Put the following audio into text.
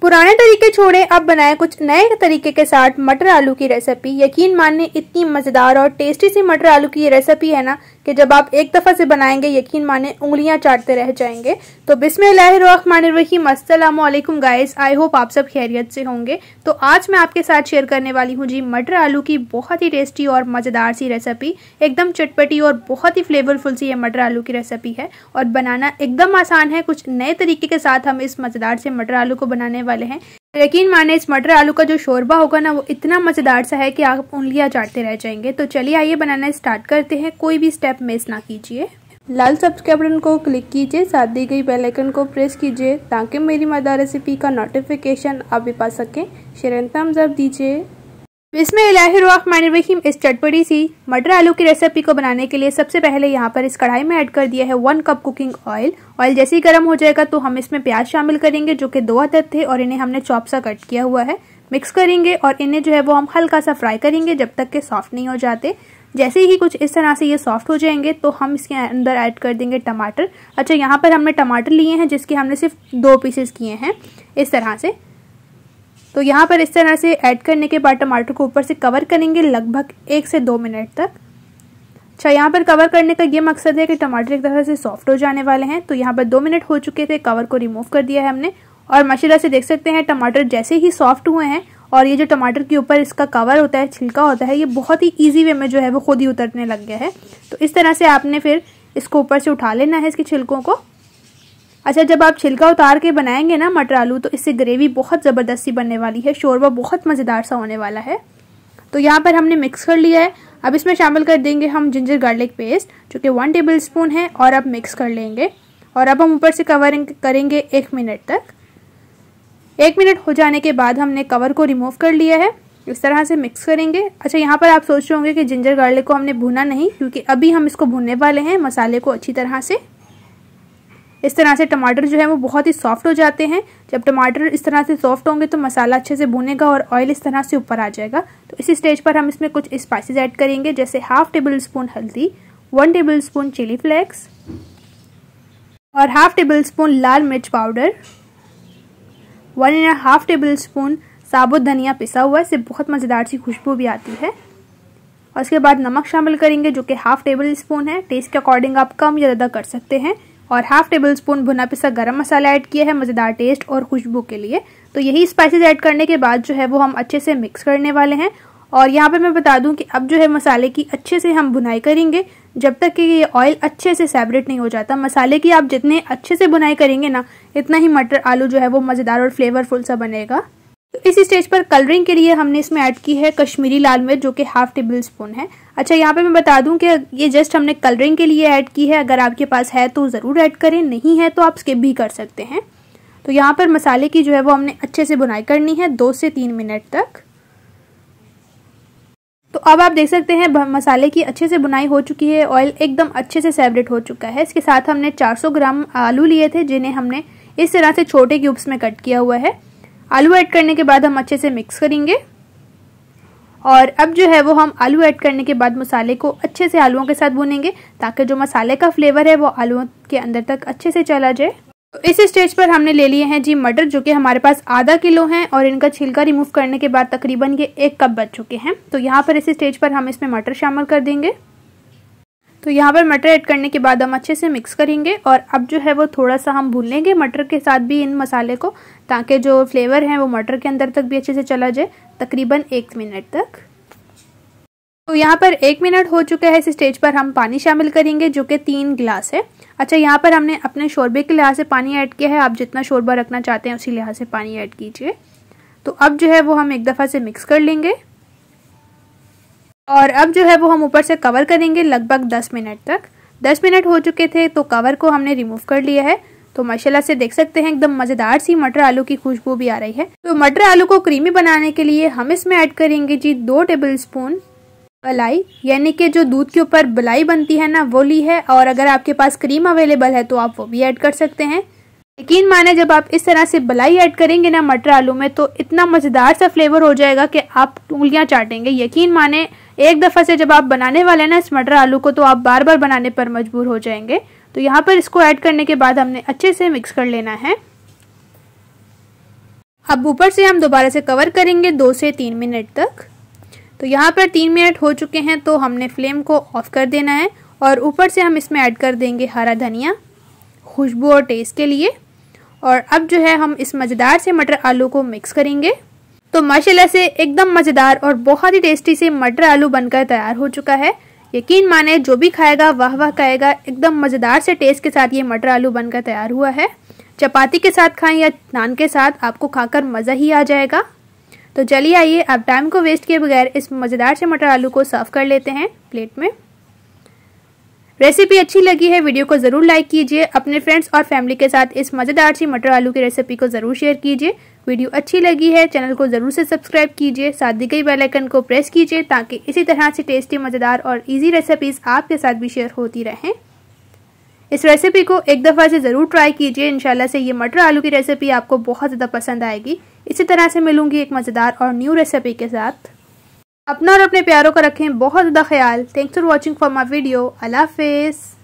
पुराने तरीके छोड़े, अब बनाएं कुछ नए तरीके के साथ मटर आलू की रेसिपी। यकीन मानिए इतनी मजेदार और टेस्टी सी मटर आलू की ये रेसिपी है ना कि जब आप एक दफा से बनाएंगे यकीन मानिए उंगलियां चाटते रह जाएंगे। तो बिस्मिल्लाहिर्रहमानिर्रहीम, अस्सलाम वालेकुम गाइस, आई होप आप सब खैरियत से होंगे। तो आज मैं आपके साथ शेयर करने वाली हूँ जी मटर आलू की बहुत ही टेस्टी और मजेदार सी रेसिपी। एकदम चटपटी और बहुत ही फ्लेवरफुल सी ये मटर आलू की रेसिपी है और बनाना एकदम आसान है। कुछ नए तरीके के साथ हम इस मजेदार से मटर आलू को बनाने वाले हैं। यकीन माने इस मटर आलू का जो शोरबा होगा ना वो इतना मजेदार सा है कि आप उंगलियां चाटते रह जाएंगे। तो चलिए आइए बनाना स्टार्ट करते हैं, कोई भी स्टेप मिस ना कीजिए। लाल सब्सक्राइब बटन को क्लिक कीजिए, साथ दी गई बेल आइकन को प्रेस कीजिए ताकि मेरी मजेदार रेसिपी का नोटिफिकेशन आप भी पा सकें। शेयर एंड थम्स अप दीजिए। बिस्मिल्लाहिर्रहमानिर्रहीम, इस चटपटी सी मटर आलू की रेसिपी को बनाने के लिए सबसे पहले यहाँ पर इस कढ़ाई में ऐड कर दिया है 1 कप कुकिंग ऑयल। ऑयल जैसे ही गर्म हो जाएगा तो हम इसमें प्याज शामिल करेंगे जो कि 2 अदद थे और इन्हें हमने चॉप सा कट किया हुआ है। मिक्स करेंगे और इन्हें जो है वो हम हल्का सा फ्राई करेंगे जब तक के सॉफ्ट नहीं हो जाते। जैसे ही कुछ इस तरह से ये सॉफ्ट हो जाएंगे तो हम इसके अंदर ऐड कर देंगे टमाटर। अच्छा, यहाँ पर हमने टमाटर लिए हैं जिसके हमने सिर्फ 2 पीसेस किए हैं इस तरह से। तो यहाँ पर इस तरह से ऐड करने के बाद टमाटर को ऊपर से कवर करेंगे लगभग 1 से 2 मिनट तक। अच्छा, यहाँ पर कवर करने का ये मकसद है कि टमाटर एक तरह से सॉफ्ट हो जाने वाले हैं। तो यहाँ पर 2 मिनट हो चुके थे, कवर को रिमूव कर दिया है हमने और माशाल्लाह से देख सकते हैं टमाटर जैसे ही सॉफ्ट हुए हैं और ये जो टमाटर के ऊपर इसका कवर होता है, छिलका होता है, ये बहुत ही ईजी वे में जो है वो खुद ही उतरने लग गया है। तो इस तरह से आपने फिर इसको ऊपर से उठा लेना है इसके छिलकों को। अच्छा, जब आप छिलका उतार के बनाएंगे ना मटर आलू तो इससे ग्रेवी बहुत ज़बरदस्ती बनने वाली है, शोरबा बहुत मज़ेदार सा होने वाला है। तो यहाँ पर हमने मिक्स कर लिया है। अब इसमें शामिल कर देंगे हम जिंजर गार्लिक पेस्ट जो कि 1 टेबल स्पून है और अब मिक्स कर लेंगे और अब हम ऊपर से कवरिंग करेंगे 1 मिनट तक। 1 मिनट हो जाने के बाद हमने कवर को रिमूव कर लिया है, इस तरह से मिक्स करेंगे। अच्छा, यहाँ पर आप सोच रहे होंगे कि जिंजर गार्लिक को हमने भुना नहीं, क्योंकि अभी हम इसको भूनने वाले हैं मसाले को अच्छी तरह से। इस तरह से टमाटर जो है वो बहुत ही सॉफ्ट हो जाते हैं। जब टमाटर इस तरह से सॉफ्ट होंगे तो मसाला अच्छे से भुनेगा और ऑयल इस तरह से ऊपर आ जाएगा। तो इसी स्टेज पर हम इसमें कुछ स्पाइसेस ऐड करेंगे जैसे 1/2 टेबल स्पून हल्दी, 1 टेबल स्पून चिली फ्लेक्स और 1/2 टेबल स्पून लाल मिर्च पाउडर, 1.5 टेबल स्पून साबुत धनिया पिसा हुआ, इससे बहुत मज़ेदार सी खुशबू भी आती है। और उसके बाद नमक शामिल करेंगे जो कि 1/2 टेबल स्पून है। टेस्ट के अकॉर्डिंग आप कम या ज़्यादा कर सकते हैं। और 1/2 टेबल स्पून भुना पिसा गरम मसाला ऐड किया है मज़ेदार टेस्ट और खुशबू के लिए। तो यही स्पाइसेस ऐड करने के बाद जो है वो हम अच्छे से मिक्स करने वाले हैं। और यहाँ पर मैं बता दूं कि अब जो है मसाले की अच्छे से हम भुनाई करेंगे जब तक कि ये ऑयल अच्छे से सेपरेट नहीं हो जाता। मसाले की आप जितने अच्छे से भुनाई करेंगे ना इतना ही मटर आलू जो है वो मज़ेदार और फ्लेवरफुल सा बनेगा। तो इस स्टेज पर कलरिंग के लिए हमने इसमें ऐड की है कश्मीरी लाल मिर्च जो कि 1/2 टेबल स्पून है। अच्छा, यहाँ पे मैं बता दूं कि ये जस्ट हमने कलरिंग के लिए ऐड की है, अगर आपके पास है तो ज़रूर ऐड करें, नहीं है तो आप स्किप भी कर सकते हैं। तो यहाँ पर मसाले की जो है वो हमने अच्छे से भुनाई करनी है 2 से 3 मिनट तक। तो अब आप देख सकते हैं मसाले की अच्छे से भुनाई हो चुकी है, ऑयल एकदम अच्छे से सेपरेट हो चुका है। इसके साथ हमने 400 ग्राम आलू लिए थे जिन्हें हमने इस तरह से छोटे क्यूब्स में कट किया हुआ है। आलू ऐड करने के बाद हम अच्छे से मिक्स करेंगे और अब जो है वो हम आलू ऐड करने के बाद मसाले को अच्छे से आलूओं के साथ भूनेंगे ताकि जो मसाले का फ्लेवर है वो आलूओं के अंदर तक अच्छे से चला जाए। तो इस स्टेज पर हमने ले लिए हैं जी मटर जो कि हमारे पास आधा किलो हैं और इनका छिलका रिमूव करने के बाद तकरीबन ये 1 कप बच चुके हैं। तो यहाँ पर इस स्टेज पर हम इसमें मटर शामिल कर देंगे। तो यहाँ पर मटर ऐड करने के बाद हम अच्छे से मिक्स करेंगे और अब जो है वो थोड़ा सा हम भून लेंगे मटर के साथ भी इन मसाले को ताकि जो फ्लेवर है वो मटर के अंदर तक भी अच्छे से चला जाए, तकरीबन 1 मिनट तक। तो यहाँ पर 1 मिनट हो चुका है। इस स्टेज पर हम पानी शामिल करेंगे जो कि 3 गिलास है। अच्छा, यहाँ पर हमने अपने शोरबे के लिहाज से पानी ऐड किया है, आप जितना शोरबा रखना चाहते हैं उसी लिहाज से पानी ऐड कीजिए। तो अब जो है वो हम एक दफ़ा से मिक्स कर लेंगे और अब जो है वो हम ऊपर से कवर करेंगे लगभग 10 मिनट तक। 10 मिनट हो चुके थे तो कवर को हमने रिमूव कर लिया है। तो माशाल्लाह से देख सकते हैं एकदम मज़ेदार सी मटर आलू की खुशबू भी आ रही है। तो मटर आलू को क्रीमी बनाने के लिए हम इसमें ऐड करेंगे जी 2 टेबल स्पून मलाई, यानी कि जो दूध के ऊपर मलाई बनती है ना वो ली है। और अगर आपके पास क्रीम अवेलेबल है तो आप वो भी ऐड कर सकते हैं। यकीन माने जब आप इस तरह से मलाई ऐड करेंगे ना मटर आलू में तो इतना मज़ेदार सा फ्लेवर हो जाएगा कि आप उंगलियां चाटेंगे। यकीन माने एक दफ़ा से जब आप बनाने वाले हैं ना इस मटर आलू को तो आप बार बार बनाने पर मजबूर हो जाएंगे। तो यहाँ पर इसको ऐड करने के बाद हमने अच्छे से मिक्स कर लेना है। अब ऊपर से हम दोबारा से कवर करेंगे 2 से 3 मिनट तक। तो यहाँ पर 3 मिनट हो चुके हैं, तो हमने फ्लेम को ऑफ कर देना है और ऊपर से हम इसमें ऐड कर देंगे हरा धनिया खुशबू और टेस्ट के लिए। और अब जो है हम इस मज़ेदार से मटर आलू को मिक्स करेंगे। तो माशाल्लाह से एकदम मज़ेदार और बहुत ही टेस्टी से मटर आलू बनकर तैयार हो चुका है। यकीन माने जो भी खाएगा वाह वाह कहेगा। एकदम मज़ेदार से टेस्ट के साथ ये मटर आलू बनकर तैयार हुआ है। चपाती के साथ खाएं या नान के साथ, आपको खाकर मज़ा ही आ जाएगा। तो चलिए आइए अब टाइम को वेस्ट किए बगैर इस मज़ेदार से मटर आलू को सर्व कर लेते हैं प्लेट में। रेसिपी अच्छी लगी है वीडियो को ज़रूर लाइक कीजिए। अपने फ्रेंड्स और फैमिली के साथ इस मज़ेदार सी मटर आलू की रेसिपी को ज़रूर शेयर कीजिए। वीडियो अच्छी लगी है चैनल को ज़रूर से सब्सक्राइब कीजिए, साथ दी गई बेल आइकन को प्रेस कीजिए ताकि इसी तरह से टेस्टी मज़ेदार और इजी रेसिपीज़ आपके साथ भी शेयर होती रहें। इस रेसिपी को एक दफ़ा से ज़रूर ट्राई कीजिए। इंशाल्लाह से ये मटर आलू की रेसिपी आपको बहुत ज़्यादा पसंद आएगी। इसी तरह से मिलूंगी एक मज़ेदार और न्यू रेसिपी के साथ। अपना और अपने प्यारों का रखें बहुत ज़्यादा ख्याल। Thanks for watching for my video. अल्लाह हाफिज़।